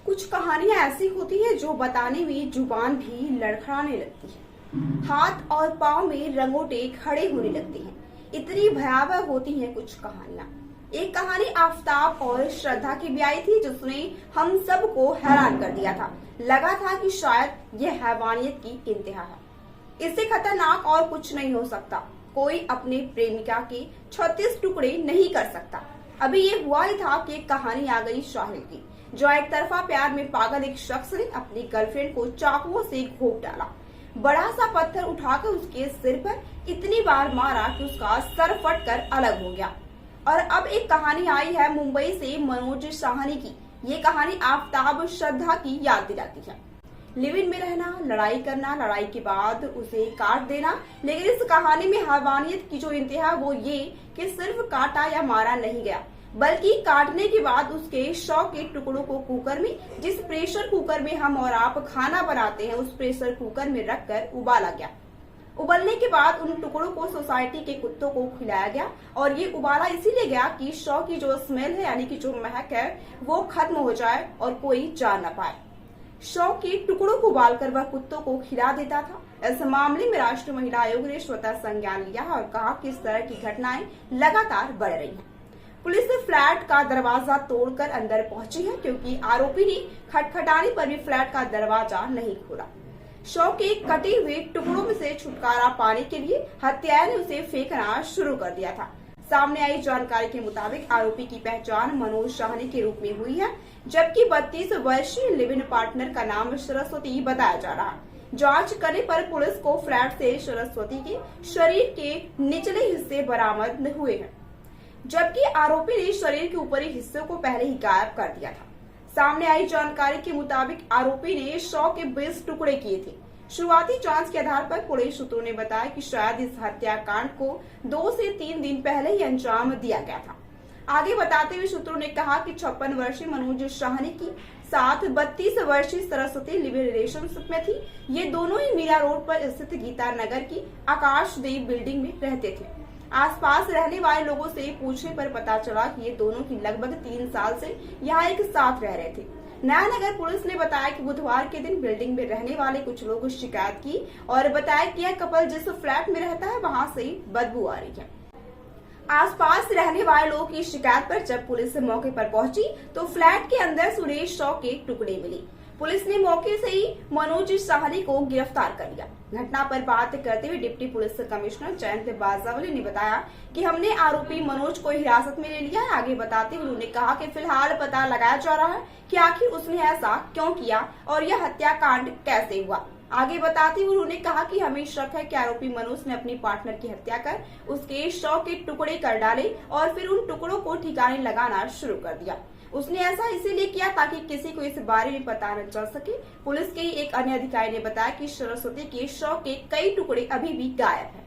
कुछ कहानियां ऐसी होती है जो बताने में जुबान भी लड़खड़ाने लगती है, हाथ और पांव में रंगोटे खड़े होने लगते हैं। इतनी भयावह होती हैं कुछ कहानियां। एक कहानी आफताब और श्रद्धा की भी आई थी जिसने हम सबको हैरान कर दिया था। लगा था कि शायद यह हैवानियत की इंतहा है। इससे खतरनाक और कुछ नहीं हो सकता। कोई अपने प्रेमिका के 36 टुकड़े नहीं कर सकता। अभी ये हुआ ही था कि एक कहानी आ गई शाहिल की, जो एक तरफा प्यार में पागल एक शख्स ने अपनी गर्लफ्रेंड को चाकुओं से घोंप डाला। बड़ा सा पत्थर उठाकर उसके सिर पर इतनी बार मारा कि उसका सर फटकर अलग हो गया। और अब एक कहानी आई है मुंबई से मनोज साहनी की। ये कहानी आफताब श्रद्धा की याद दिलाती है। लिव इन में रहना, लड़ाई करना, लड़ाई के बाद उसे काट देना। लेकिन इस कहानी में हैवानियत की जो इंतहा वो ये कि सिर्फ काटा या मारा नहीं गया, बल्कि काटने के बाद उसके 100 के टुकड़ों को कुकर में, जिस प्रेशर कुकर में हम और आप खाना बनाते हैं, उस प्रेशर कुकर में रखकर उबाला गया। उबलने के बाद उन टुकड़ों को सोसाइटी के कुत्तों को खिलाया गया। और ये उबाला इसीलिए गया कि 100 की जो स्मेल है, यानी कि जो महक है, वो खत्म हो जाए और कोई जान न पाए। 100 के टुकड़ों को उबालकर वह कुत्तों को खिला देता था। इस मामले में राष्ट्रीय महिला आयोग ने स्वतः संज्ञान लिया और कहा कि इस तरह की घटनाएं लगातार बढ़ रही हैं। पुलिस ने फ्लैट का दरवाजा तोड़कर अंदर पहुंची है, क्योंकि आरोपी ने खटखटाने पर भी फ्लैट का दरवाजा नहीं खोला। 100 के कटे हुए टुकड़ों में से छुटकारा पाने के लिए हत्यारे ने उसे फेंकना शुरू कर दिया था। सामने आई जानकारी के मुताबिक आरोपी की पहचान मनोज साहनी के रूप में हुई है, जबकि 32 वर्षीय लिव इन पार्टनर का नाम सरस्वती बताया जा रहा है। जांच करने पर पुलिस को फ्लैट से सरस्वती के शरीर के निचले हिस्से बरामद हुए हैं, जबकि आरोपी ने शरीर के ऊपरी हिस्से को पहले ही गायब कर दिया था। सामने आई जानकारी के मुताबिक आरोपी ने 100 के 20 टुकड़े किए थे। शुरुआती जांच के आधार पर पुलिस सूत्रों ने बताया कि शायद इस हत्याकांड को 2 से 3 दिन पहले ही अंजाम दिया गया था। आगे बताते हुए सूत्रों ने कहा कि 56 वर्षीय मनोज साहनी की साथ 32 वर्षीय सरस्वती लिव इन रिलेशनशिप में थी। ये दोनों ही मीरा रोड पर स्थित गीता नगर की आकाशदेव बिल्डिंग में रहते थे। आसपास रहने वाले लोगों से पूछने पर पता चला कि ये दोनों की लगभग 3 साल से यहाँ एक साथ रह रहे थे। नया नगर पुलिस ने बताया कि बुधवार के दिन बिल्डिंग में रहने वाले कुछ लोगों शिकायत की और बताया कि यह कपल जिस फ्लैट में रहता है वहाँ से बदबू आ रही है। आसपास रहने वाले लोगों की शिकायत पर जब पुलिस मौके पर पहुंची तो फ्लैट के अंदर सुने 100 के टुकड़े मिले। पुलिस ने मौके से ही मनोज साहनी को गिरफ्तार कर लिया। घटना पर बात करते हुए डिप्टी पुलिस कमिश्नर जयंत बाजावली ने बताया कि हमने आरोपी मनोज को हिरासत में ले लिया है। आगे बताते हुए उन्होंने कहा कि फिलहाल पता लगाया जा रहा है कि आखिर उसने ऐसा क्यों किया और यह हत्याकांड कैसे हुआ। आगे बताते हुए उन्होंने कहा कि हमें शक है कि आरोपी मनोज ने अपनी पार्टनर की हत्या कर उसके 100 के टुकड़े कर डाले और फिर उन टुकड़ों को ठिकाने लगाना शुरू कर दिया। उसने ऐसा इसीलिए किया ताकि किसी को इस बारे में पता न चल सके। पुलिस के एक अन्य अधिकारी ने बताया कि सरस्वती के 100 के कई टुकड़े अभी भी गायब हैं।